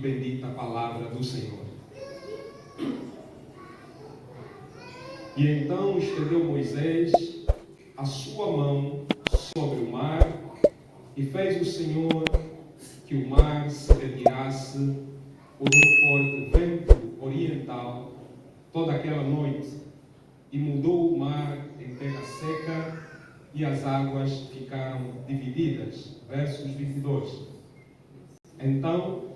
bendita palavra do Senhor. E então estendeu Moisés a sua mão sobre o mar, e fez o Senhor que o mar se retirasse por um forte vento oriental toda aquela noite, e mudou o mar em terra seca, e as águas ficaram divididas. Versos 22. Então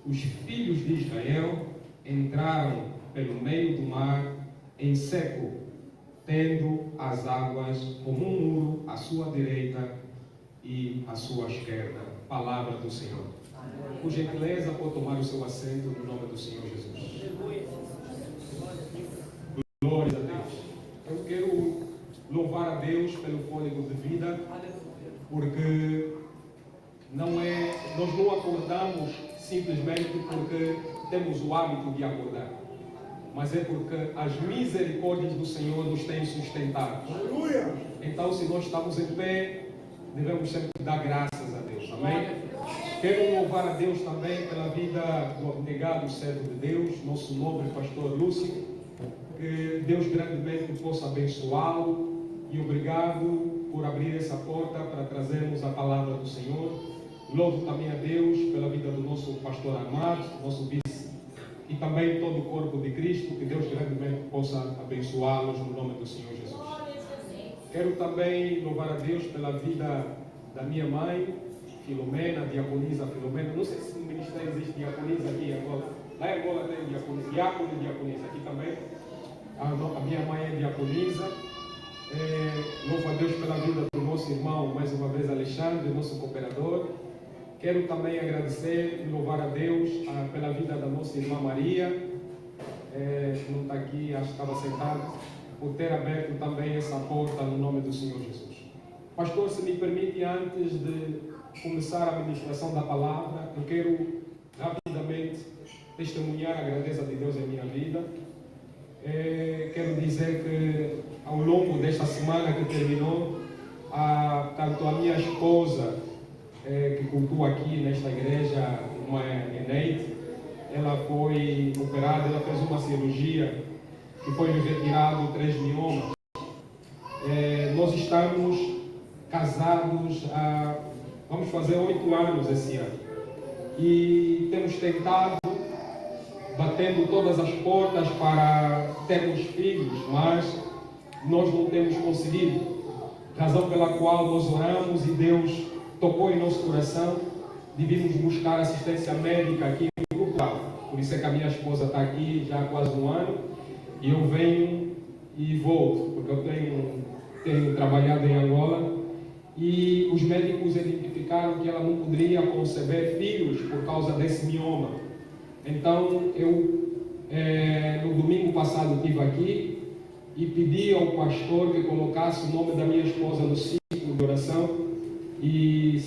os filhos de Israel entraram pelo meio do mar em seco, tendo as águas como um muro à sua direita e à sua esquerda. Palavra do Senhor. Por gentileza, pode tomar o seu assento no nome do Senhor Jesus. Glória a Deus. Eu quero louvar a Deus pelo fôlego de vida, porque nós não acordamos simplesmente porque temos o hábito de acordar, mas é porque as misericórdias do Senhor nos têm sustentado. Aleluia! Então, se nós estamos em pé, devemos sempre dar graças a Deus. Amém? Quero louvar a Deus também pela vida do abnegado servo de Deus, nosso nobre pastor Lúcio, que Deus grandemente possa abençoá-lo, e obrigado por abrir essa porta para trazermos a palavra do Senhor. Louvo também a Deus pela vida do nosso pastor Amado, nosso vice, e também todo o corpo de Cristo, que Deus grandemente possa abençoá-los no nome do Senhor Jesus. Quero também louvar a Deus pela vida da minha mãe, Filomena, diaconisa Filomena. Não sei se no ministério existe diaconisa aqui agora. Lá em Angola tem diaconisa, diácono e diaconisa. Aqui também a minha mãe é diaconisa. Louvo a Deus pela vida do nosso irmão, mais uma vez Alexandre, nosso cooperador. Quero também agradecer e louvar a Deus pela vida da nossa irmã Maria, não está aqui, acho que estava sentada, por ter aberto também essa porta no nome do Senhor Jesus. Pastor, se me permite, antes de começar a ministração da palavra, eu quero rapidamente testemunhar a grandeza de Deus em minha vida. Quero dizer que ao longo desta semana que terminou, tanto a minha esposa, que cultua aqui nesta igreja, uma Eneide, ela foi operada, ela fez uma cirurgia e foi retirado 3 miomas. Nós estamos casados vamos fazer 8 anos esse ano, e temos tentado, batendo todas as portas para termos filhos, mas nós não temos conseguido, razão pela qual nós oramos e Deus tocou em nosso coração de virmos buscar assistência médica aqui em Portugal. Por isso é que a minha esposa está aqui já há quase 1 ano, e eu venho e volto, porque eu tenho trabalhado em Angola, e os médicos identificaram que ela não poderia conceber filhos por causa desse mioma. Então eu no domingo passado estive aqui e pedi ao pastor que colocasse o nome da minha esposa no ciclo de oração, e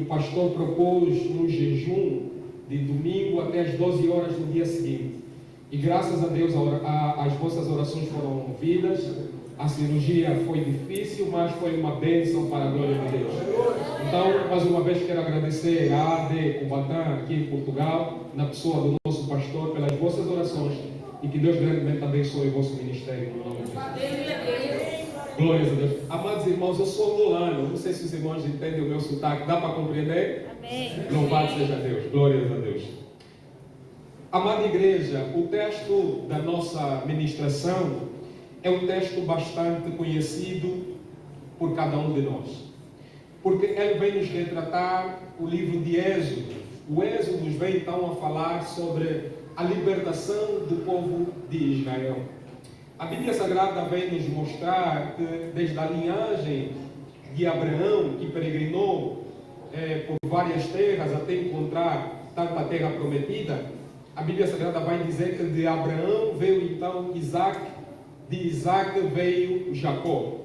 o pastor propôs um jejum de domingo até as 12 horas no dia seguinte, e graças a Deus as vossas orações foram ouvidas. A cirurgia foi difícil, mas foi uma bênção para a glória de Deus. Então, mais uma vez quero agradecer a AD Cubatã aqui em Portugal, na pessoa do nosso pastor, pelas vossas orações, e que Deus grandemente abençoe o vosso ministério no nome de Jesus. Glórias a Deus. Amados irmãos, eu sou angolano, não sei se os irmãos entendem o meu sotaque, dá para compreender? Amém. Louvado seja Deus, glórias a Deus. Amada igreja, o texto da nossa ministração é um texto bastante conhecido por cada um de nós, porque ele vem nos retratar o livro de Êxodo. O Êxodo nos vem então a falar sobre a libertação do povo de Israel. A Bíblia Sagrada vem nos mostrar que desde a linhagem de Abraão, que peregrinou por várias terras até encontrar tanta terra prometida, a Bíblia Sagrada vai dizer que de Abraão veio então Isaac, de Isaac veio Jacó.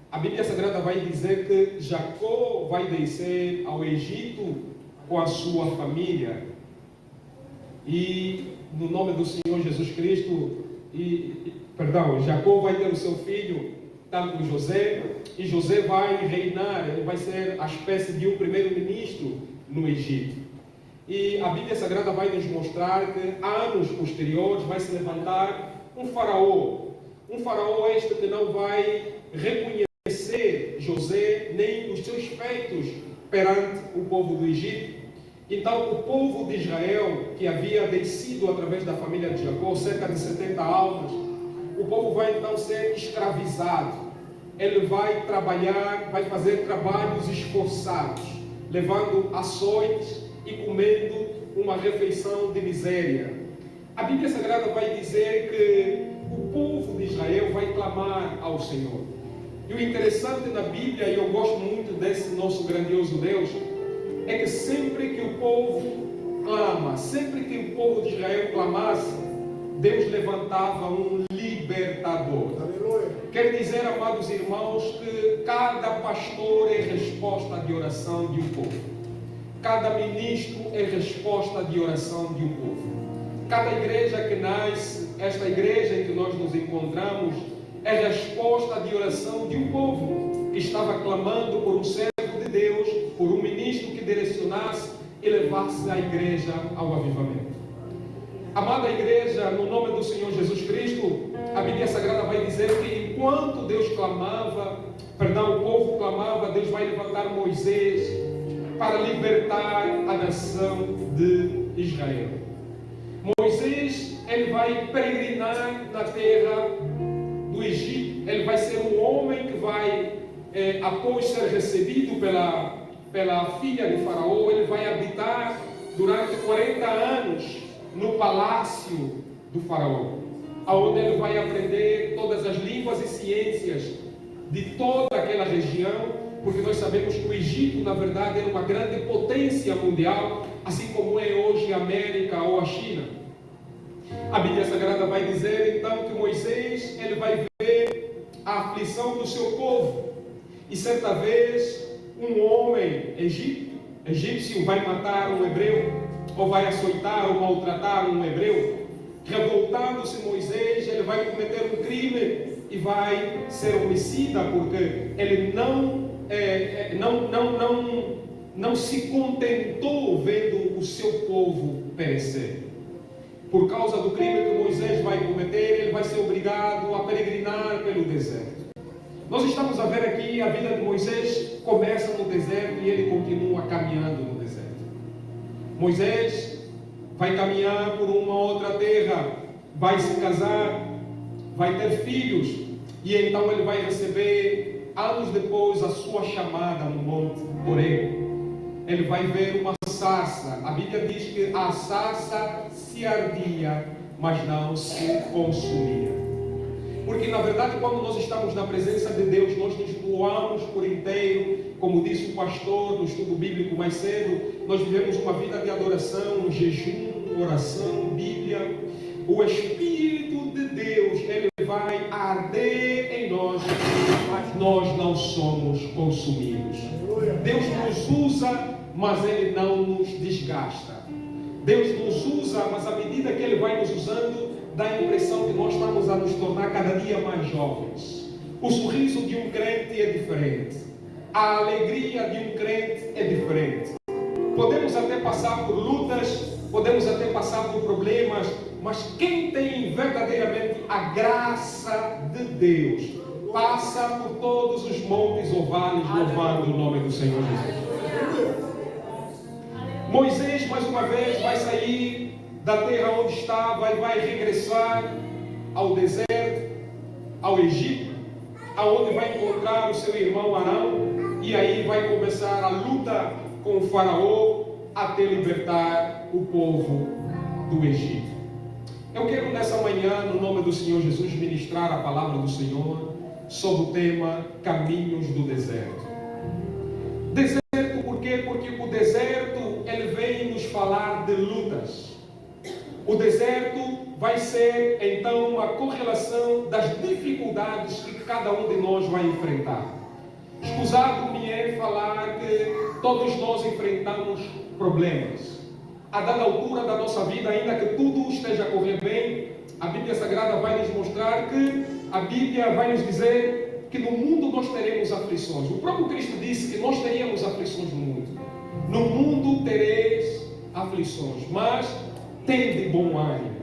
A Bíblia Sagrada vai dizer que Jacó vai descer ao Egito com a sua família, e no nome do Senhor Jesus Cristo, Jacó vai ter o seu filho, tanto José, e José vai reinar, ele vai ser a espécie de um primeiro-ministro no Egito. E a Bíblia Sagrada vai nos mostrar que anos posteriores vai se levantar um faraó. Um faraó este que não vai reconhecer José nem os seus feitos perante o povo do Egito. Então o povo de Israel, que havia descido através da família de Jacó, cerca de 70 almas, o povo vai então ser escravizado. Ele vai trabalhar, vai fazer trabalhos esforçados, levando açoites e comendo uma refeição de miséria. A Bíblia Sagrada vai dizer que o povo de Israel vai clamar ao Senhor. E o interessante na Bíblia, e eu gosto muito desse nosso grandioso Deus, é que sempre que o povo clama, sempre que o povo de Israel clamasse, Deus levantava um libertador. Aleluia. Quer dizer, amados irmãos, que cada pastor é resposta de oração de um povo. Cada ministro é resposta de oração de um povo. Cada igreja que nasce, esta igreja em que nós nos encontramos, é resposta de oração de um povo que estava clamando por um servo de Deus, por um ministro que direcionasse e levasse a igreja ao avivamento. Amada igreja, no nome do Senhor Jesus Cristo, a Bíblia Sagrada vai dizer que enquanto Deus clamava, o povo clamava, Deus vai levantar Moisés para libertar a nação de Israel. Moisés, ele vai peregrinar na terra do Egito. Ele vai ser um homem que vai, após ser recebido pela filha de Faraó, ele vai habitar durante 40 anos no palácio do Faraó, onde ele vai aprender todas as línguas e ciências de toda aquela região, porque nós sabemos que o Egito, na verdade, era uma grande potência mundial, assim como é hoje a América ou a China. A Bíblia Sagrada vai dizer, então, que Moisés, ele vai ver a aflição do seu povo. E certa vez, um homem egípcio vai matar um hebreu, ou vai açoitar ou maltratar um hebreu. Revoltando-se Moisés, ele vai cometer um crime e vai ser homicida, porque ele não se contentou vendo o seu povo perecer. Por causa do crime que Moisés vai cometer, ele vai ser obrigado a peregrinar pelo deserto. Nós estamos a ver aqui a vida de Moisés começa no deserto e ele continua caminhando no deserto. Moisés vai caminhar por uma outra terra, vai se casar, vai ter filhos, e então ele vai receber, anos depois, a sua chamada no Monte Horebe. Ele vai ver uma sarça. A Bíblia diz que a sarça se ardia, mas não se consumia. Porque na verdade, quando nós estamos na presença de Deus, nós nos doamos por inteiro. Como disse o pastor no estudo bíblico mais cedo, nós vivemos uma vida de adoração, jejum, oração, Bíblia. O Espírito de Deus, ele vai arder em nós, mas nós não somos consumidos. Deus nos usa, mas ele não nos desgasta. Deus nos usa, mas à medida que ele vai nos usando, dá a impressão que nós estamos a nos tornar cada dia mais jovens. O sorriso de um crente é diferente. A alegria de um crente é diferente. Podemos até passar por lutas, podemos até passar por problemas, mas quem tem verdadeiramente a graça de Deus, passa por todos os montes ou vales louvando o nome do Senhor Jesus. Moisés, mais uma vez, vai sair da terra onde estava e vai regressar ao deserto, ao Egito, aonde vai encontrar o seu irmão Arão, e aí vai começar a luta com o faraó até libertar o povo do Egito. Eu quero nessa manhã, no nome do Senhor Jesus, ministrar a palavra do Senhor sobre o tema Caminhos do Deserto. Deserto por quê? Porque o deserto, ele vem nos falar de lutas. O deserto vai ser então uma correlação das dificuldades que cada um de nós vai enfrentar. Escusado me é falar que todos nós enfrentamos problemas. A dada altura da nossa vida, ainda que tudo esteja a correr bem, a Bíblia Sagrada vai nos mostrar que a Bíblia vai nos dizer que no mundo nós teremos aflições. O próprio Cristo disse que nós teríamos aflições no mundo. No mundo tereis aflições, mas tende bom ânimo.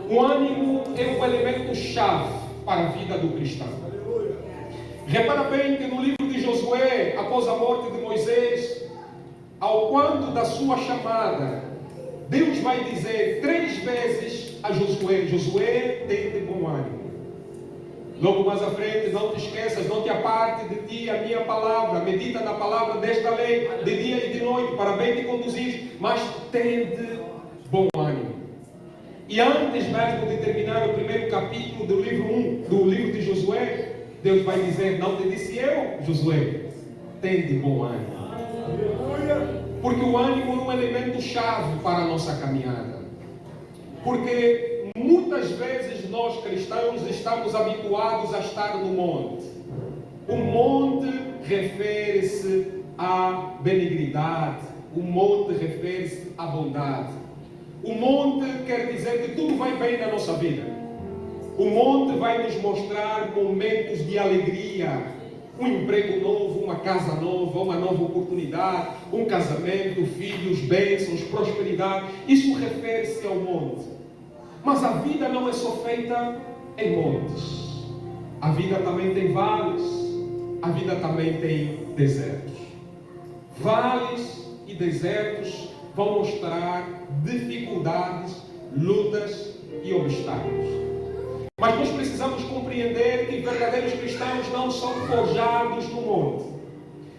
O ânimo é um elemento chave para a vida do cristão. Repara bem que no livro de Josué, após a morte de Moisés, ao quando da sua chamada, Deus vai dizer 3 vezes a Josué: Josué, tende bom ânimo. Logo mais à frente, não te esqueças, não te aparte de ti a minha palavra, medita na palavra desta lei, de dia e de noite, para bem te conduzir, mas tende bom ânimo. E antes mesmo de terminar o primeiro capítulo do livro 1, do livro de Josué, Deus vai dizer: não te disse eu, Josué, tende bom ânimo. Porque o ânimo é um elemento chave para a nossa caminhada. Porque muitas vezes nós cristãos estamos habituados a estar no monte. O monte refere-se à benignidade, o monte refere-se à bondade. O monte quer dizer que tudo vai bem na nossa vida. O monte vai nos mostrar momentos de alegria, um emprego novo, uma casa nova, uma nova oportunidade, um casamento, filhos, bênçãos, prosperidade. Isso refere-se ao monte. Mas a vida não é só feita em montes. A vida também tem vales, a vida também tem desertos. Vales e desertos vão mostrar dificuldades, lutas e obstáculos. Mas nós precisamos compreender que verdadeiros cristãos não são forjados no monte.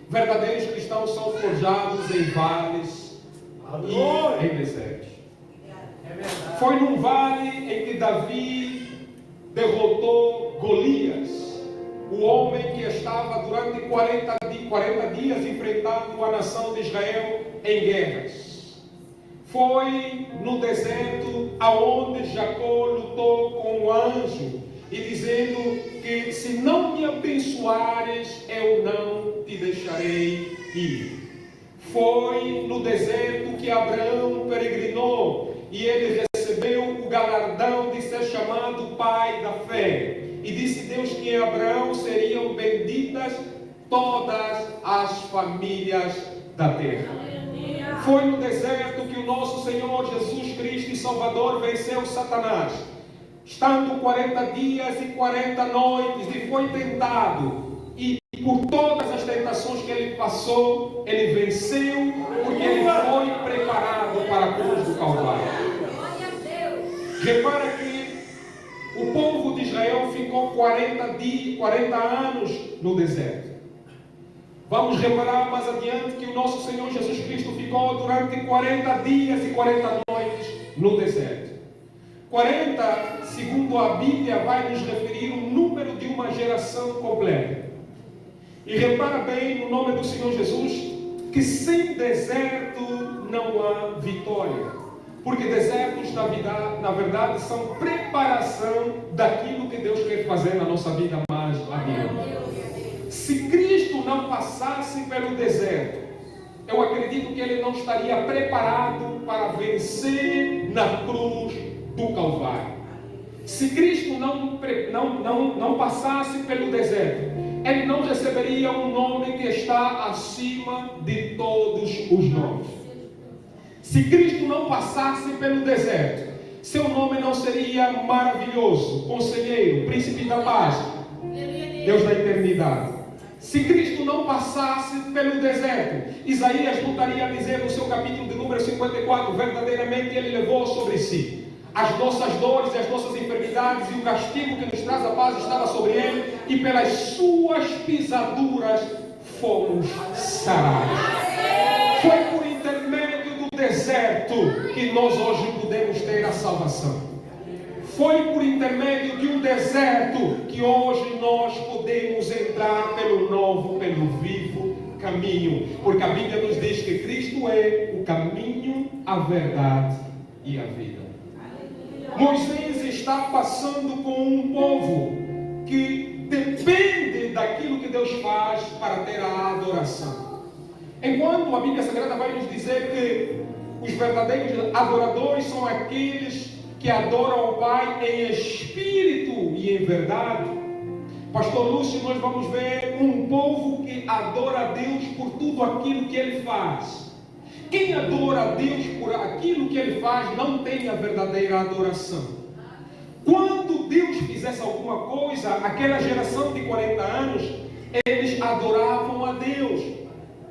Verdadeiros cristãos são forjados em vales e em desertos. Foi num vale em que Davi derrotou Golias, o homem que estava durante 40 dias enfrentando a nação de Israel em guerras. Foi no deserto aonde Jacó lutou com o anjo e dizendo que se não me abençoares, eu não te deixarei ir. Foi no deserto que Abraão peregrinou e ele recebeu o galardão de ser chamado pai da fé. E disse Deus que em Abraão seriam benditas todas as famílias da terra. Foi no deserto que o nosso Senhor Jesus Cristo e Salvador venceu Satanás. Estando 40 dias e 40 noites e foi tentado. E por todas as tentações que ele passou, ele venceu, porque ele foi preparado para a cruz do Calvário. Repara que o povo de Israel ficou 40 anos no deserto. Vamos reparar mais adiante que o nosso Senhor Jesus Cristo ficou durante 40 dias e 40 noites no deserto. 40, segundo a Bíblia, vai nos referir o número de uma geração completa. E repara bem no nome do Senhor Jesus, que sem deserto não há vitória. Porque desertos, na verdade, são preparação daquilo que Deus quer fazer na nossa vida mais adiante. Se Cristo não passasse pelo deserto, eu acredito que Ele não estaria preparado para vencer na cruz do Calvário. Se Cristo não passasse pelo deserto, Ele não receberia um nome que está acima de todos os nomes. Se Cristo não passasse pelo deserto, seu nome não seria maravilhoso, conselheiro, príncipe da paz, Deus da eternidade. Se Cristo não passasse pelo deserto, Isaías voltaria a dizer no seu capítulo de número 54, verdadeiramente Ele levou sobre si as nossas dores e as nossas enfermidades, e o castigo que nos traz a paz estava sobre Ele, e pelas suas pisaduras fomos sarados. Foi por intermédio do deserto que nós hoje podemos ter a salvação. Foi por intermédio de um deserto que hoje nós podemos entrar pelo novo, pelo vivo caminho. Porque a Bíblia nos diz que Cristo é o caminho, a verdade e a vida. Moisés está passando com um povo que depende daquilo que Deus faz para ter a adoração. Enquanto a Bíblia Sagrada vai nos dizer que os verdadeiros adoradores são aqueles que adoram ao Pai em espírito e em verdade. Pastor Lúcio, nós vamos ver um povo que adora a Deus por tudo aquilo que Ele faz. Quem adora a Deus por aquilo que Ele faz não tem a verdadeira adoração. Quando Deus fizesse alguma coisa, aquela geração de 40 anos, eles adoravam a Deus.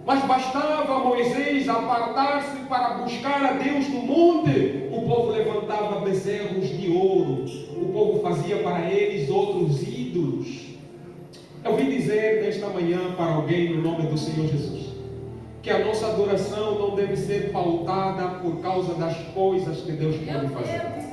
Mas bastava Moisés apartar-se para buscar a Deus no monte, o povo levantava bezerros de ouro, o povo fazia para eles outros ídolos. Eu vim dizer nesta manhã para alguém no nome do Senhor Jesus, que a nossa adoração não deve ser pautada por causa das coisas que Deus pode fazer.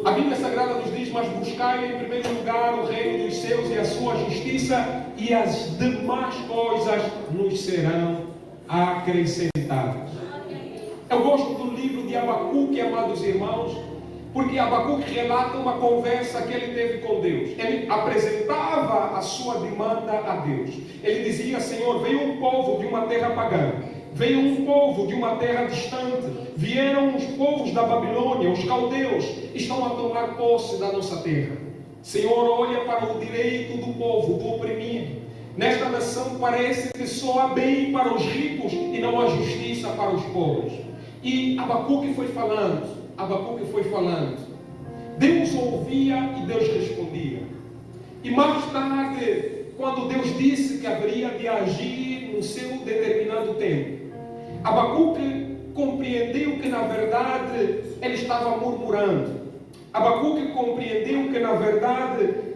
A Bíblia Sagrada nos diz: mas buscai em primeiro lugar o reino dos céus e a sua justiça, e as demais coisas nos serão acrescentadas. Eu gosto do livro de Abacuque, amados irmãos, porque Abacuque relata uma conversa que ele teve com Deus. Ele apresentava a sua demanda a Deus. Ele dizia: Senhor, veio um povo de uma terra pagã, veio um povo de uma terra distante, vieram os povos da Babilônia, os caldeus, estão a tomar posse da nossa terra. Senhor, olha para o direito do povo, do oprimido. Nesta nação parece que só há bem para os ricos e não há justiça para os pobres. E Abacuque foi falando. Deus ouvia e Deus respondia. E mais tarde, quando Deus disse que haveria de agir no seu determinado tempo, Abacuque compreendeu que na verdade ele estava murmurando. Abacuque compreendeu que na verdade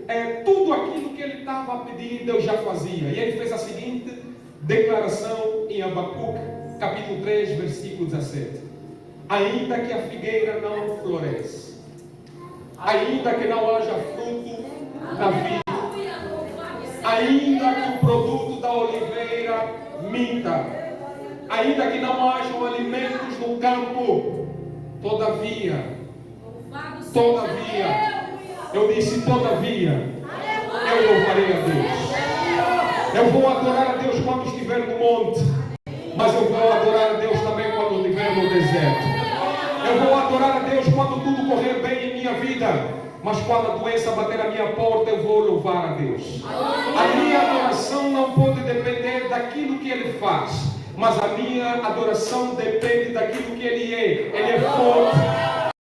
tudo aquilo que ele estava a pedir, Deus já fazia. E ele fez a seguinte declaração em Abacuque, capítulo 3, versículo 17. Ainda que a figueira não floresça, ainda que não haja fruto na vida, ainda que o produto da oliveira minta, ainda que não hajam alimentos no campo, todavia, eu disse todavia, eu louvarei a Deus. Eu vou adorar a Deus quando estiver no monte, mas eu vou adorar a Deus também quando estiver no deserto. Eu vou adorar a Deus quando tudo correr bem em minha vida, mas quando a doença bater a minha porta, eu vou louvar a Deus. A minha adoração não pode depender daquilo que Ele faz, mas a minha adoração depende daquilo que Ele é. Ele é forte,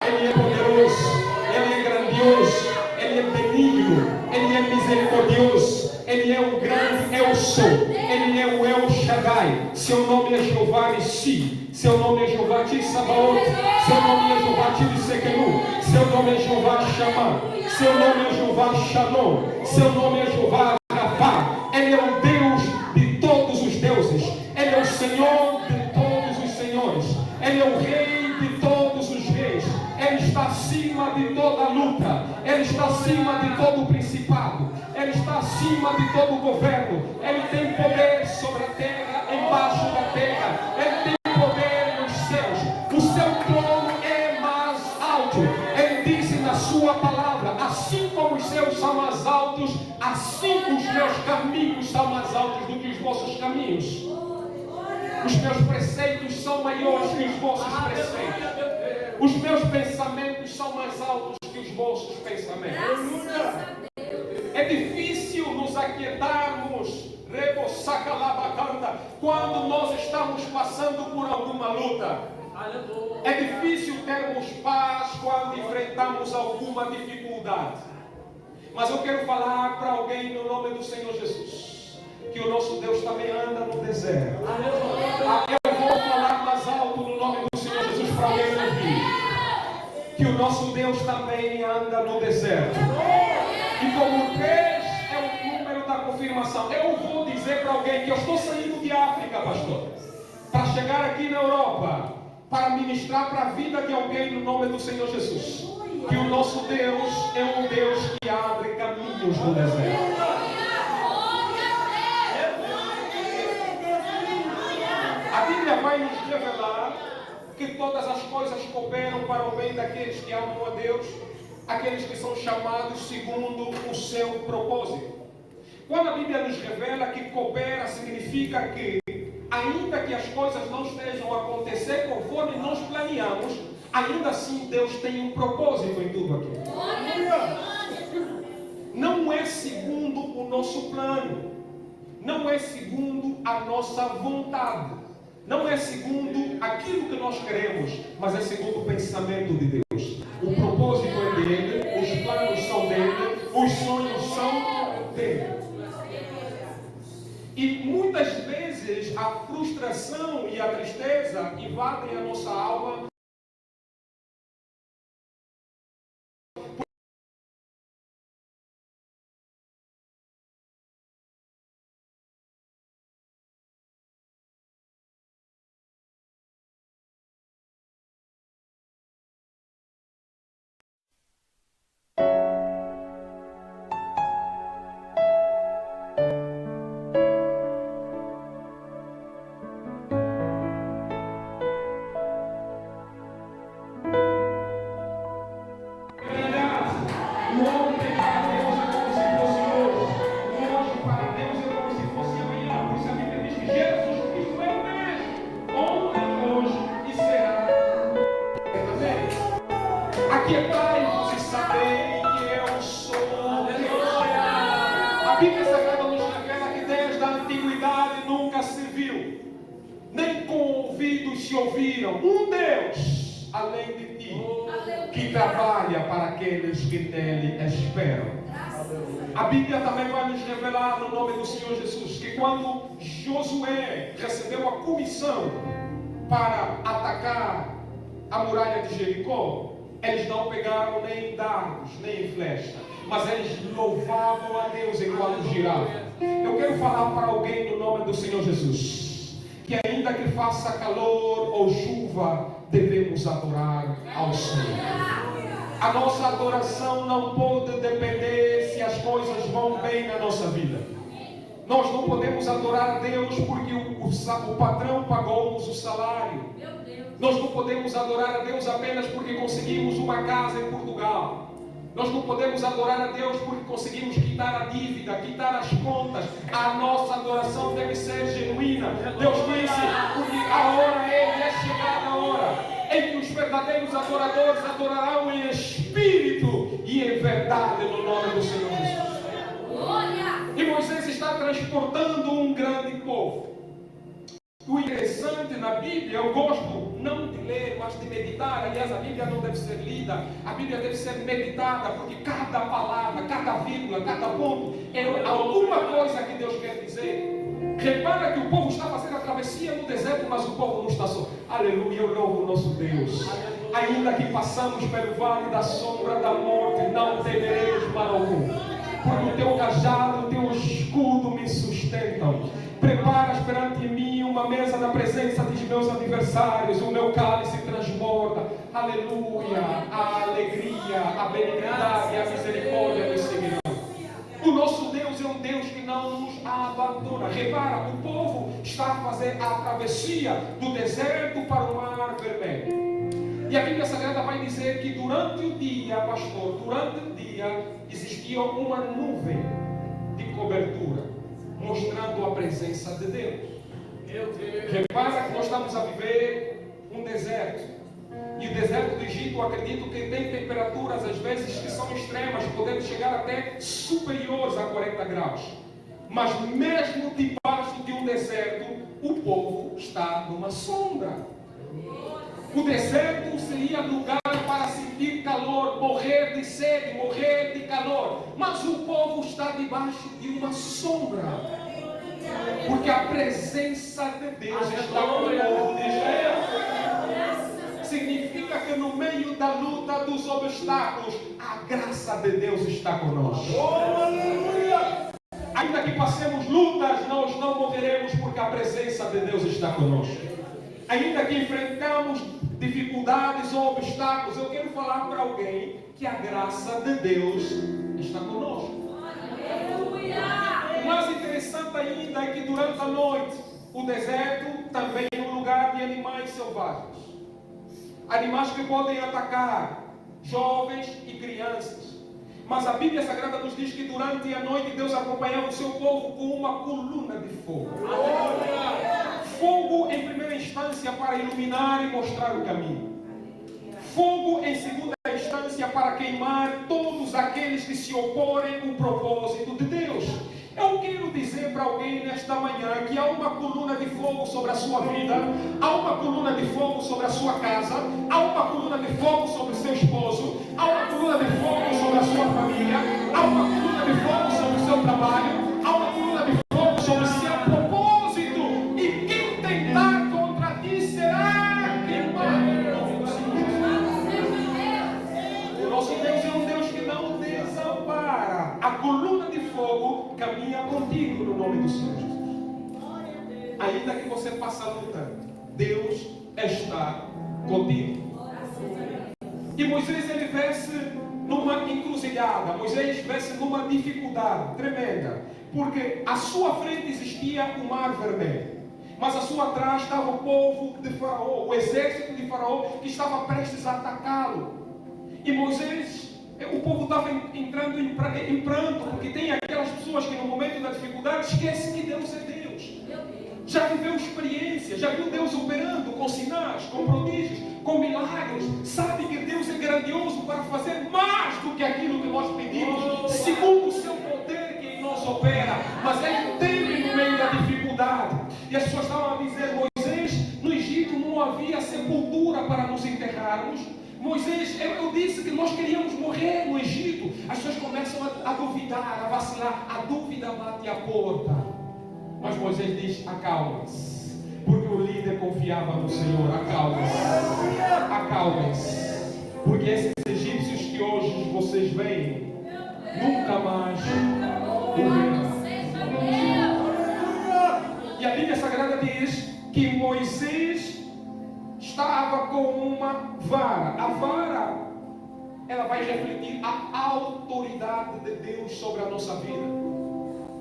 Ele é poderoso, Ele é grandioso, Ele é benigno, Ele é misericordioso, Ele é o grande Eu Sou, Ele é o El Shaddai. Seu nome é Jeová Nissi, seu nome é Jeová Tissabaoth, seu nome é Jeová Tirisekenu, seu nome é Jeová Shammah, seu nome é Jeová Shalom, seu nome é Jeová Rapha. Ele é o Deus de todos os deuses, Ele é o Senhor de todos os senhores, Ele é o Rei de todos os reis. Ele está acima de toda luta, Ele está acima de todo principado, Ele está acima de todo governo. Ele tem poder sobre a terra, embaixo da terra, Ele tem poder nos céus. O seu trono é mais alto. Ele disse na sua palavra: assim como os céus são mais altos, assim os meus caminhos são mais altos do que os vossos caminhos. Os meus preceitos são maiores que os vossos preceitos. Os meus pensamentos são mais altos que os vossos pensamentos. É difícil nos aquietarmos, quando nós estamos passando por alguma luta. É difícil termos paz quando enfrentamos alguma dificuldade. Mas eu quero falar para alguém no nome do Senhor Jesus, que o nosso Deus também anda no deserto. Eu vou falar mais alto no nome do Senhor Jesus para alguém ouvir, que o nosso Deus também anda no deserto. E como 3 é o número da confirmação, eu vou dizer para alguém que eu estou saindo de África, pastor, para chegar aqui na Europa, para ministrar para a vida de alguém no nome do Senhor Jesus, que o nosso Deus é um Deus que abre caminhos no deserto. A Bíblia vai nos revelar que todas as coisas cooperam para o bem daqueles que amam a Deus, aqueles que são chamados segundo o seu propósito. Quando a Bíblia nos revela que coopera, significa que, ainda que as coisas não estejam a acontecer conforme nós planeamos, ainda assim Deus tem um propósito em tudo aquilo. Não é segundo o nosso plano, não é segundo a nossa vontade, não é segundo aquilo que nós queremos, mas é segundo o pensamento de Deus. O propósito é dele, os planos são dele, os sonhos são dele. E muitas vezes a frustração e a tristeza invadem a nossa alma. Aqui é Pai, vocês sabem que eu sou Deus. A Bíblia Sagrada nos revela que desde a antiguidade nunca se viu, nem com ouvidos se ouviram, um Deus além de ti, que trabalha para aqueles que nele esperam. A Bíblia também vai nos revelar no nome do Senhor Jesus que quando Josué recebeu a comissão para atacar a muralha de Jericó, eles não pegaram nem dardos, nem flecha, mas eles louvavam a Deus enquanto giravam. Eu quero falar para alguém no nome do Senhor Jesus, que ainda que faça calor ou chuva, devemos adorar ao Senhor. A nossa adoração não pode depender se as coisas vão bem na nossa vida. Nós não podemos adorar a Deus porque o patrão pagou-nos o salário. Nós não podemos adorar a Deus apenas porque conseguimos uma casa em Portugal. Nós não podemos adorar a Deus porque conseguimos quitar a dívida, quitar as contas. A nossa adoração deve ser genuína. Deus disse, porque a hora é chegada a hora em que os verdadeiros adoradores adorarão em espírito e em verdade no nome do Senhor Jesus. E Moisés está transportando um grande povo. O interessante na Bíblia, eu gosto não de ler, mas de meditar. Aliás, a Bíblia não deve ser lida, a Bíblia deve ser meditada, porque cada palavra, cada vírgula, cada ponto é alguma coisa que Deus quer dizer. Repara que o povo está fazendo a travessia no deserto, mas o povo não está só. Aleluia, eu louvo o nosso Deus. Ainda que passamos pelo vale da sombra da morte, não temeremos mal algum, porque o teu cajado, o teu escudo me sustentam. Preparas perante mim uma mesa na presença dos meus adversários, o meu cálice transborda. Aleluia, a alegria, a benignidade e a misericórdia nos seguirão. O nosso Deus é um Deus que não nos abandona. Repara, o povo está a fazer a travessia do deserto para o Mar Vermelho. E a Bíblia Sagrada vai dizer que durante o dia, pastor, durante o dia existia uma nuvem de cobertura, mostrando a presença de Deus. Repara que nós estamos a viver um deserto. E o deserto do Egito, eu acredito que tem temperaturas às vezes que são extremas, podendo chegar até superiores a 40 graus. Mas mesmo debaixo de um deserto, o povo está numa sombra. O deserto seria lugar para sentir calor, morrer de sede, morrer de calor. Mas o povo está debaixo de uma sombra. Porque a presença de Deus está com o povo de Israel. Significa que no meio da luta, dos obstáculos, a graça de Deus está conosco. Ainda que passemos lutas, nós não morreremos porque a presença de Deus está conosco. Ainda que enfrentamos dificuldades ou obstáculos, eu quero falar para alguém que a graça de Deus está conosco. O mais interessante ainda é que durante a noite, o deserto também é um lugar de animais selvagens. Animais que podem atacar jovens e crianças. Mas a Bíblia Sagrada nos diz que durante a noite Deus acompanhava o seu povo com uma coluna de fogo. Fogo em primeira instância para iluminar e mostrar o caminho. Fogo em segunda instância para queimar todos aqueles que se oporem ao propósito de Deus. Eu quero dizer para alguém nesta manhã que há uma coluna de fogo sobre a sua vida, há uma coluna de fogo sobre a sua casa, há uma coluna de fogo sobre o seu esposo, há uma coluna de fogo sobre a sua família, há uma coluna de fogo sobre o seu trabalho, há uma coluna de fogo sobre o seu propósito, e quem tentar contra ti será queimado. O nosso Deus é um Deus que não desampara. A coluna de fogo caminha contigo no nome do Senhor Jesus. Ainda que você passe a luta, Deus está contigo. E Moisés, ele vê-se numa encruzilhada. Moisés vê-se numa dificuldade tremenda, porque à sua frente existia o mar vermelho, mas à sua atrás estava o povo de Faraó, o exército de Faraó, que estava prestes a atacá-lo. E Moisés, o povo estava entrando em pranto, porque tem aquelas pessoas que no momento da dificuldade esquecem que Deus é Deus. Já viveu experiência, já viu Deus operando com sinais, com prodígios, com milagres. Sabe que Deus é grandioso para fazer mais do que aquilo que nós pedimos, segundo o seu poder que em nós opera. Mas ele teme no meio da dificuldade. E as pessoas estavam a dizer: Moisés, no Egito não havia sepultura para nos enterrarmos. Moisés, eu disse que nós queríamos morrer no Egito. As pessoas começam a duvidar, a vacilar. A dúvida bate à porta. Mas Moisés diz: acalmem-se, porque o líder confiava no Senhor. Acalmem-se, acalmem-se, porque esses egípcios que hoje vocês veem, nunca mais morrerão. E a Bíblia Sagrada diz que Moisés estava com uma vara. A vara, ela vai refletir a autoridade de Deus sobre a nossa vida.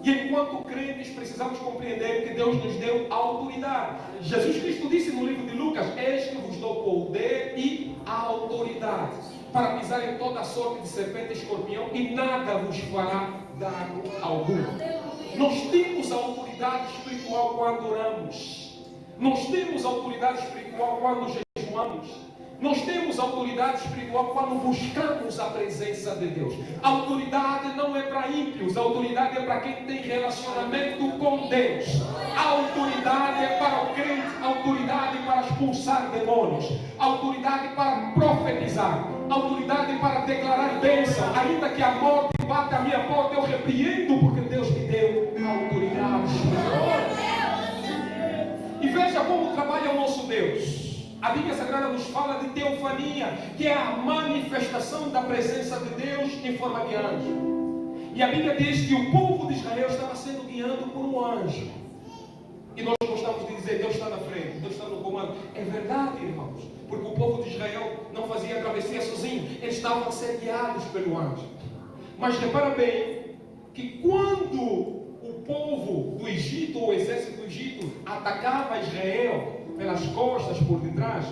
E enquanto crentes precisamos compreender que Deus nos deu autoridade. Jesus Cristo disse no livro de Lucas: eis que vos dou poder e autoridade para pisar em toda a sorte de serpente e escorpião, e nada vos fará dano algum. Nós temos autoridade espiritual quando oramos. Nós temos autoridade espiritual quando jejuamos. Nós temos autoridade espiritual quando buscamos a presença de Deus. A autoridade não é para ímpios, a autoridade é para quem tem relacionamento com Deus. A autoridade é para o crente, a autoridade para expulsar demônios, a autoridade para profetizar, a autoridade para declarar bênção. Ainda que a morte bata à minha porta, eu repreendo, porque Deus me deu a autoridade espiritual. E veja como trabalha o nosso Deus. A Bíblia Sagrada nos fala de teofania, que é a manifestação da presença de Deus em forma de anjo. E a Bíblia diz que o povo de Israel estava sendo guiado por um anjo. E nós gostamos de dizer: Deus está na frente, Deus está no comando. É verdade, irmãos, porque o povo de Israel não fazia a travessia sozinho, eles estavam a ser guiados pelo anjo. Mas repara bem que quando o povo do Egito, o exército do Egito, atacava Israel pelas costas, por detrás,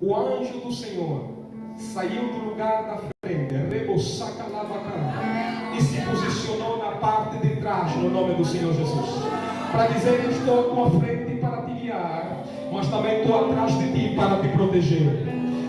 o anjo do Senhor saiu do lugar da frente, e se posicionou na parte de trás, no nome do Senhor Jesus, para dizer: eu estou à tua frente para te guiar, mas também estou atrás de ti para te proteger.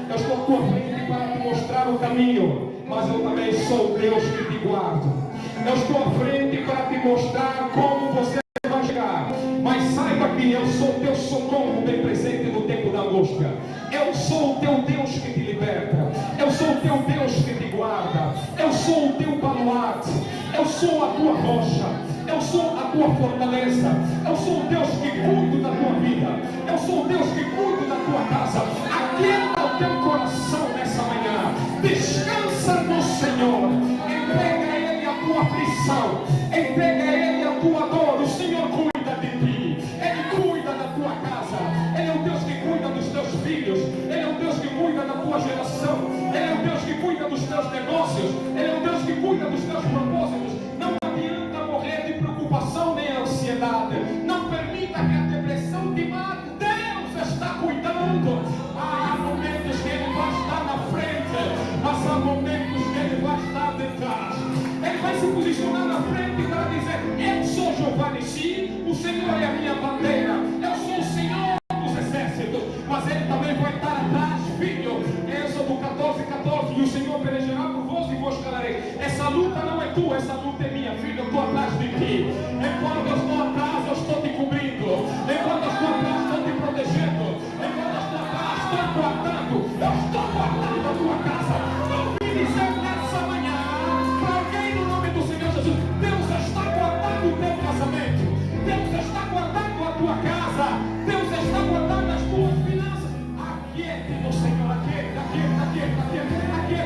Eu estou à tua frente para te mostrar o caminho, mas eu também sou Deus que te guardo. Eu estou à frente para te mostrar como você vai chegar, mas saiba que eu sou teu socorro bem presente no tempo da angústia. Eu sou o teu Deus que te liberta. Eu sou o teu Deus que te guarda. Eu sou o teu baluarte. Eu sou a tua rocha. Eu sou a tua fortaleza. Eu sou o Deus que cuido da tua vida. Eu sou o Deus que cuido da tua casa. Aquieta o teu coração nessa manhã. Descansa no Senhor. Entrega a Ele a tua aflição. Entrega a Ele a tua dor. O Senhor cuida de ti. Ele cuida da tua casa. Ele é o Deus que cuida dos teus filhos. Ele é o Deus que cuida da tua geração. Ele é o Deus que cuida dos teus negócios. Ele é o Deus que cuida dos teus propósitos. Não adianta morrer de preocupação nem ansiedade. Não permita que a depressão te mate. Deus está cuidando. Há momentos que Ele vai estar na frente, mas há momentos que Ele vai estar detrás. Ele vai se posicionar na frente para dizer: eu sou Jeová Nissi, o Senhor é a minha bandeira. Eu sou o Senhor dos exércitos. Mas Ele também vai estar atrás, filho. Êxodo 14:14. e o Senhor pelejará por vós e vós calareis. Essa luta não é tua, essa luta é minha, filho. Eu estou atrás de ti. Enquanto eu estou atrás, eu estou te cobrindo. Enquanto eu estou atrás, estou te protegendo. Enquanto eu estou atrás, estou guardando. Eu estou guardando a tua casa. Eu vim dizer nessa manhã para alguém no nome do Senhor Jesus: Deus está guardando o teu casamento. Deus está guardando a tua casa. Deus está guardando as tuas finanças. Aquieta no Senhor, aquieta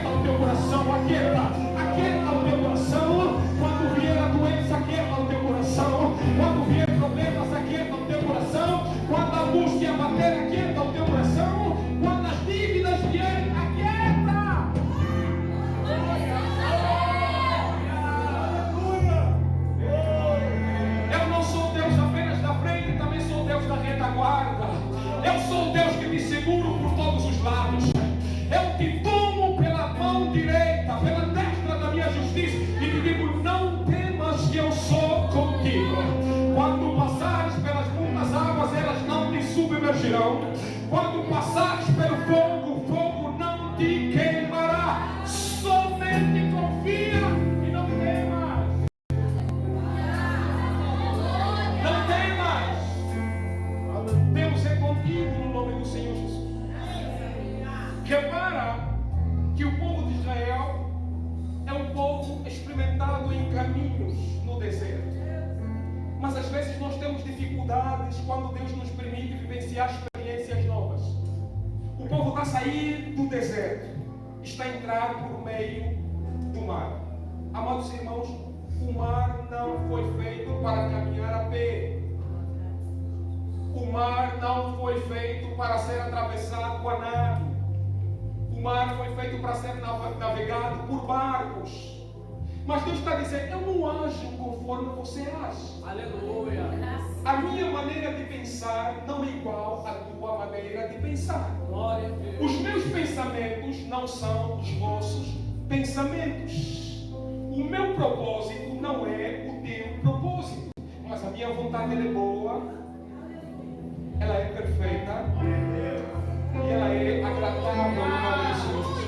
o teu coração, aquieta o teu coração. Quando vier a doença, aquieta o teu coração. Quando vier problemas, aquieta o teu coração. Quando a angústia bater, aquieta o teu coração. Quando as dívidas vierem, aquieta. Eu não sou Deus apenas da frente, também sou Deus da retaguarda. Eu sou Deus que te seguro por todos os lados. Eu te tomo pela mão direita, pela destra da minha justiça, e te digo: não temas, que eu sou contigo. Quando passares pelas muitas águas, elas não te submergirão. Quando passares pelo fogo, o fogo não te queimará. Somente confia e não temas. Não temas. Deus é contigo no nome do Senhor Jesus. Repara que o povo de Israel é um povo experimentado em caminhos no deserto. Mas às vezes nós temos dificuldades quando Deus nos permite vivenciar experiências novas. O povo está a sair do deserto, está a entrar por meio do mar. Amados irmãos, o mar não foi feito para caminhar a pé. O mar não foi feito para ser atravessado a nado. O mar foi feito para ser navegado por barcos. Mas Deus está dizendo: eu não ajo conforme você age. Aleluia. A minha maneira de pensar não é igual à tua maneira de pensar. Glória a Deus. Os meus pensamentos não são os vossos pensamentos. O meu propósito não é o teu propósito. Mas a minha vontade é boa, ela é perfeita e ela é agradável no nome do Senhor Jesus.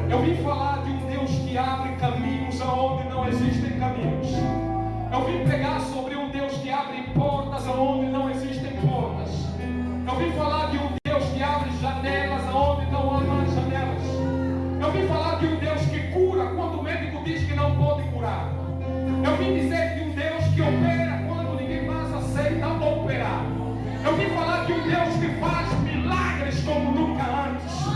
Eu vim falar de um Deus que abre caminhos aonde não existem caminhos. Eu vim pregar sobre um Deus que abre portas aonde não existem portas. Eu vim falar de um Deus que abre janelas aonde não há mais janelas. Eu vim falar de um Deus que cura quando o médico diz que não pode curar. Eu vim dizer de um Deus que opera quando ninguém mais aceita operar. Eu vim falar de um Deus que faz milagres como nunca antes.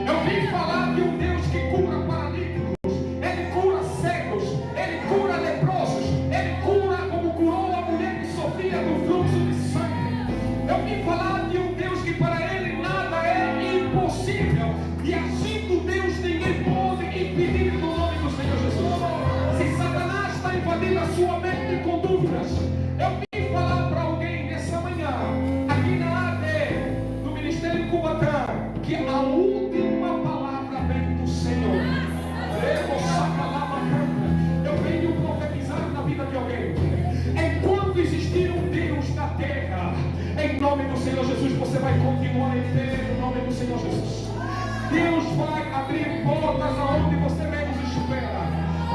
Eu vim falar de um Deus que cura paralíticos, Ele cura cegos, Ele cura leprosos, Ele cura como curou a mulher que sofria do fluxo de sangue. Eu vim falar de um Deus que para Ele nada é impossível. E agindo Deus, ninguém pode impedir no nome do Senhor Jesus. Se Satanás está invadindo a sua mente com dúvidas, eu vim falar para alguém nessa manhã, aqui na AD, do Ministério Cubatã, que a última palavra vem do Senhor. Eu venho profetizar na vida de alguém. Enquanto existir um Deus na terra, em nome do Senhor Jesus, você vai continuar em pé no nome do Senhor Jesus. Deus vai abrir portas aonde você menos espera.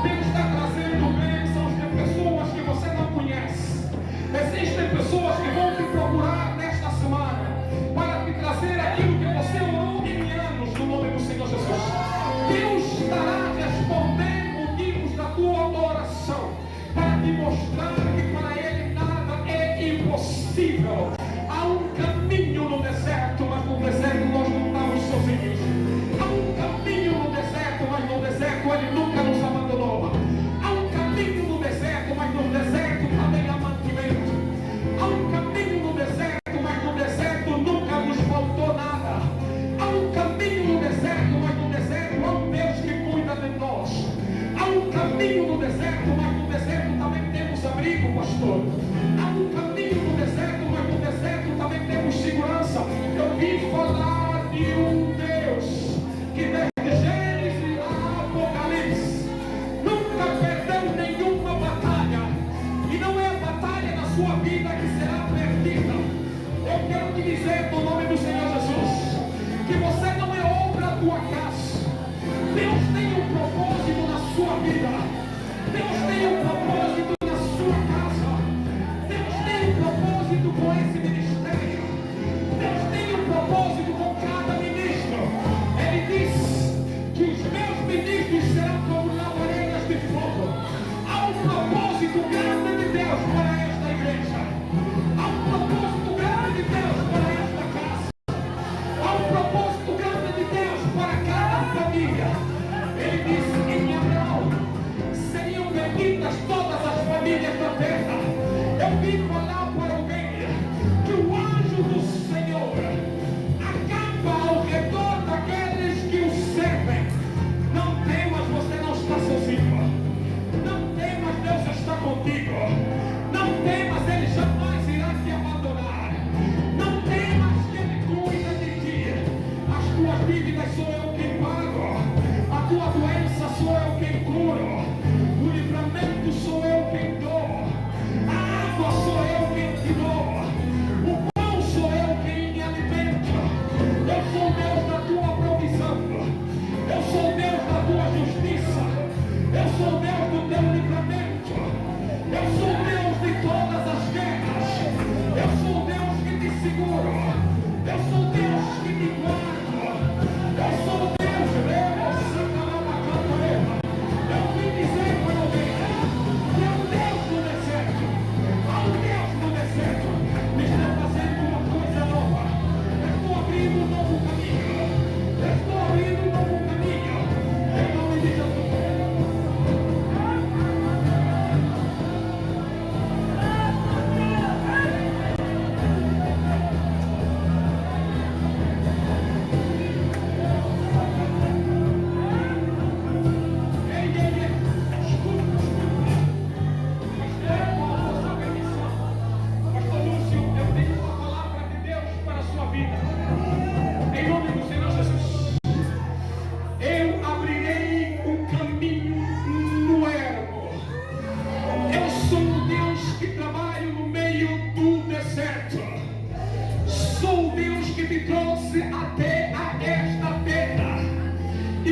Deus está trazendo bênçãos de pessoas que você não conhece. Existem pessoas que vão te procurar nesta semana para te trazer aquilo que você orou em anos no nome do Senhor Jesus. Deus estará respondendo motivos da tua oração para te mostrar que para Ele nada é impossível. Há um caminho no deserto, mas no deserto nós não estamos sozinhos. Há um caminho no deserto, mas no deserto Ele nunca nos abandonou. Há um caminho no deserto, mas no deserto também há mantimento. Há um caminho no deserto, mas no deserto nunca nos faltou nada. Há um caminho no deserto, mas no deserto há um Deus que cuida de nós. Há um caminho no deserto, mas no deserto também temos abrigo, pastor. Há um caminho no deserto, mas no deserto também temos segurança. Eu vim falar de um Deus que desde Gênesis a Apocalipse nunca perdeu nenhuma batalha. E não é a batalha da sua vida que será perdida. Eu quero te dizer no nome do Senhor Jesus que você não é obra da tua casa.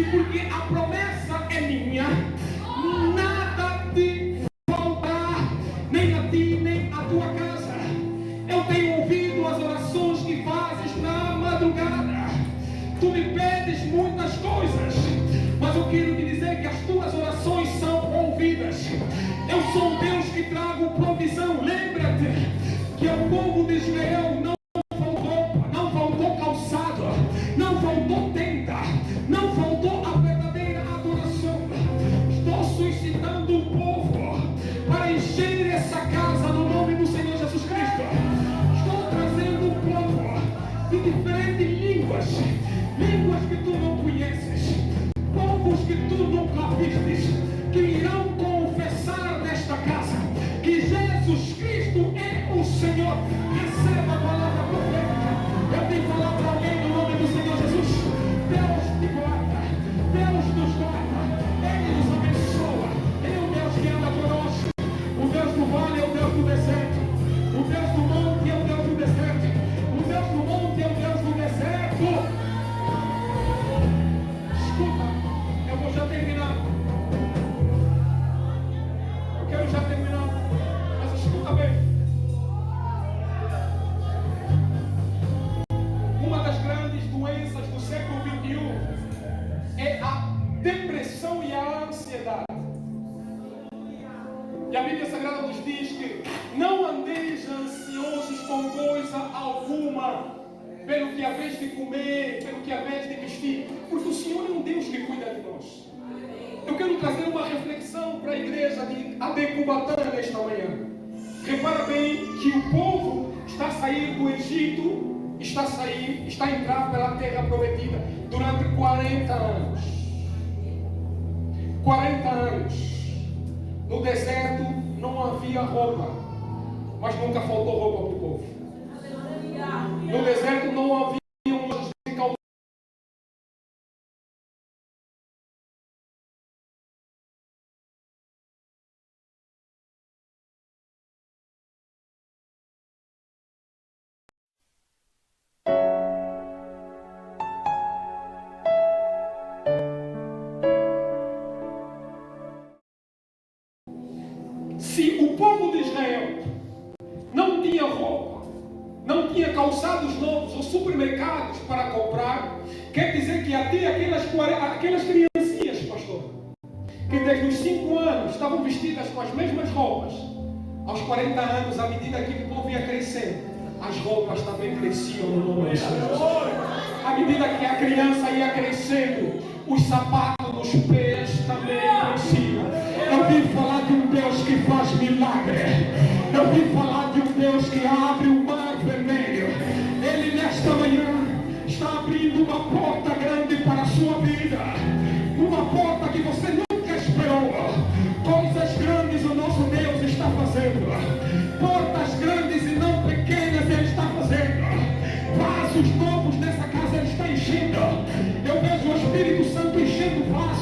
E porque a promessa é minha, nada te faltará, nem a ti, nem a tua casa. Eu tenho ouvido as orações que fazes na madrugada. Tu me pedes muitas coisas, mas eu quero te dizer que as tuas orações são ouvidas. Eu sou um Deus que trago provisão. Lembra-te que ao povo de Israel não faltou calçado, não faltou tenda, não faltou a verdadeira adoração. Estou suscitando um povo para encher essa casa no nome do Senhor Jesus Cristo. Estou trazendo um povo de diferentes línguas, línguas que tu não conheces, povos que tu nunca vistes, que irão confessar nesta casa que Jesus Cristo é o Senhor. Receba a palavra profética. Eu tenho que falar para alguém no nome do Senhor Jesus. Deus te guarda, Deus nos guarda, Ele nos abençoa. Ele é o Deus que anda conosco. O Deus do vale é o Deus do deserto. O Deus do monte é o Deus do deserto. O Deus do monte é o Deus do deserto. Escuta, eu vou já terminar. Eu quero já terminar. Mas escuta bem. Uma das grandes doenças do século XXI é a depressão e a ansiedade. E a Bíblia Sagrada nos diz que não andeis ansiosos com coisa alguma, pelo que haveis de comer, pelo que haveis de vestir, porque o Senhor é um Deus que cuida de nós. Eu quero trazer uma reflexão para a igreja de Adecubatã nesta manhã. Repara bem que o povo está a sair do Egito, está a entrar pela terra prometida durante 40 anos. 40 anos. No deserto não havia roupa, mas nunca faltou roupa para o povo. No deserto não havia lojas de calçado. Se o povo de Israel não tinha roupa, não tinha calçados novos ou supermercados para comprar, quer dizer que até aquelas criancinhas, pastor, que desde os 5 anos estavam vestidas com as mesmas roupas, aos 40 anos, à medida que o povo ia crescendo, as roupas também cresciam no nome de Jesus. À medida que a criança ia crescendo, os sapatos nos pés também cresciam. Eu vim falar de um Deus que faz milagre. Eu vim falar de um Deus que abre o mar vermelho. Ele nesta manhã está abrindo uma porta grande para a sua vida. Uma porta que você nunca esperou. Coisas grandes o nosso Deus está fazendo. Portas grandes e não pequenas Ele está fazendo. Vasos novos nessa casa Ele está enchendo. Eu vejo o Espírito Santo enchendo vasos.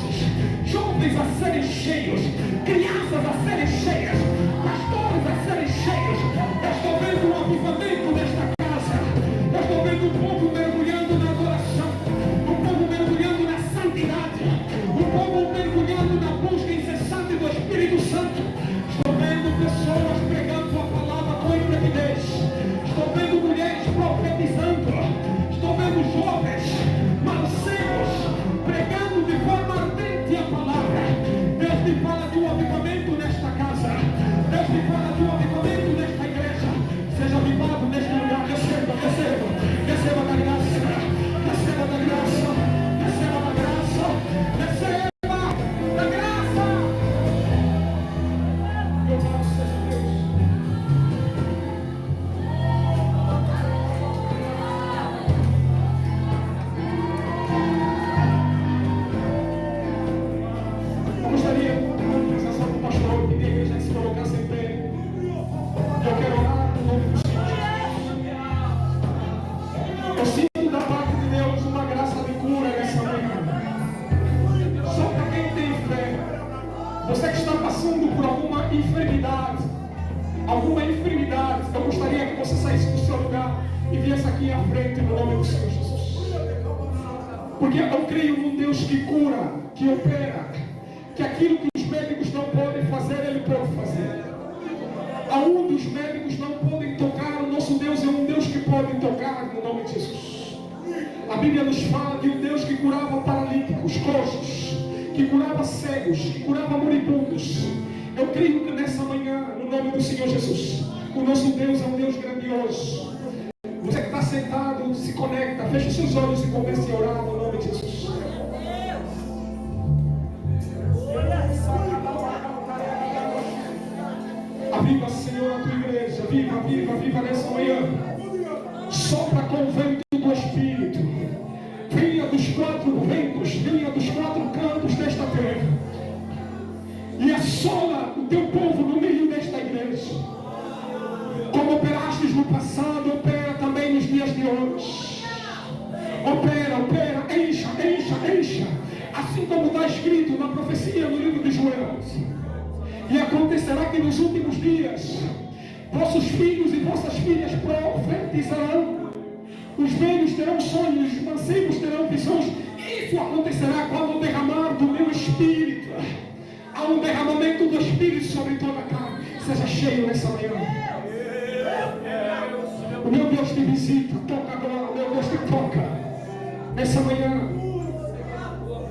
Jovens a serem cheios, crianças a serem cheias, pastores a serem cheios. Eu estou vendo um avivamento nesta casa. Eu estou vendo o povo mergulhando na adoração, o povo mergulhando na santidade, o povo mergulhando na busca incessante do Espírito Santo. Estou vendo pessoas pregando a palavra com intrepidez. Estou vendo mulheres profetizando. Estou vendo jovens, mancebos, pregando de forma ardente a palavra. Deus me fala de um avivamento nesta casa. Deus me fala de um avivamento nesta igreja. Seja avivado neste lugar. Receba, receba, receba da graça, receba da graça, receba da graça, receba da graça. Louvado seja Deus. Eu gostaria, na organização do pastor, que a igreja se colocasse em pé. Eu quero orar no nome do Senhor Jesus. Eu sinto da parte de Deus uma graça de cura nessa manhã. Só para quem tem fé. Você que está passando por alguma enfermidade, eu gostaria que você saísse do seu lugar e viesse aqui à frente no nome do Senhor Jesus. Porque eu creio num Deus que cura, que opera, que aquilo que os médicos não podem fazer, Ele pode fazer. Aonde os médicos não podem tocar, o nosso Deus é um Deus que pode tocar no nome de Jesus. A Bíblia nos fala de um Deus que curava paralíticos, coxos, que curava cegos, que curava moribundos. Eu creio que nessa manhã, no nome do Senhor Jesus, o nosso Deus é um Deus grandioso. Você que está sentado, se conecta, feche seus olhos e comece a orar no nome de Jesus. Aviva, Senhor, a tua igreja. Viva, viva, viva nessa manhã. Sopra com o vento do Espírito. Venha dos quatro ventos, venha dos quatro cantos desta terra. E assola o teu povo no meio desta igreja. Como operastes no passado, opera também nos dias de hoje. Opera, opera, encha, encha, encha. Assim como está escrito na profecia no livro de Joel. E acontecerá que nos últimos dias, vossos filhos e vossas filhas profetizarão. Os velhos terão sonhos, os mancebos terão visões. Isso acontecerá quando derramar do meu Espírito. Há um derramamento do Espírito sobre toda a carne. Seja cheio nessa manhã. O meu Deus te visita, toca agora, o meu Deus te toca nessa manhã,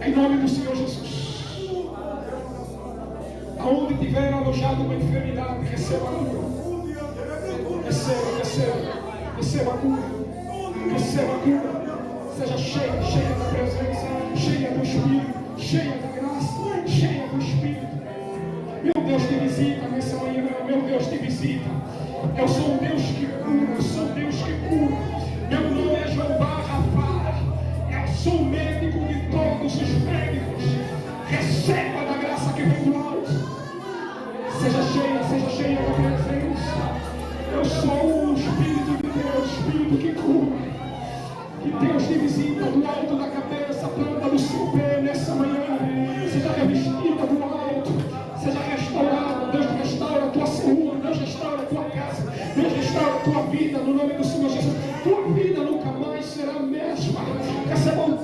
em nome do Senhor Jesus. Aonde tiver alojado uma enfermidade, receba a cura. Receba, receba, receba a cura, receba a cura. Seja cheia, cheia da presença, cheia do Espírito, cheia da graça, cheia do Espírito. Meu Deus te visita nessa manhã, meu Deus te visita. Eu sou um Deus que cura, eu sou um Deus que cura. Meu nome é Jeová Rafa. Eu sou o médico de todos os médicos. Receba da graça que vem do alto. Seja cheia da presença. Eu sou o Espírito de Deus, Espírito que cura. Que Deus te visita do alto da cabeça, planta do seu pé nessa manhã. Seja revestida do alto, seja restaurada. Deus restaura a tua saúde, Deus restaura a tua casa, Deus restaura a tua vida no nome do Senhor Jesus. Tua vida nunca mais será a mesma. Receba o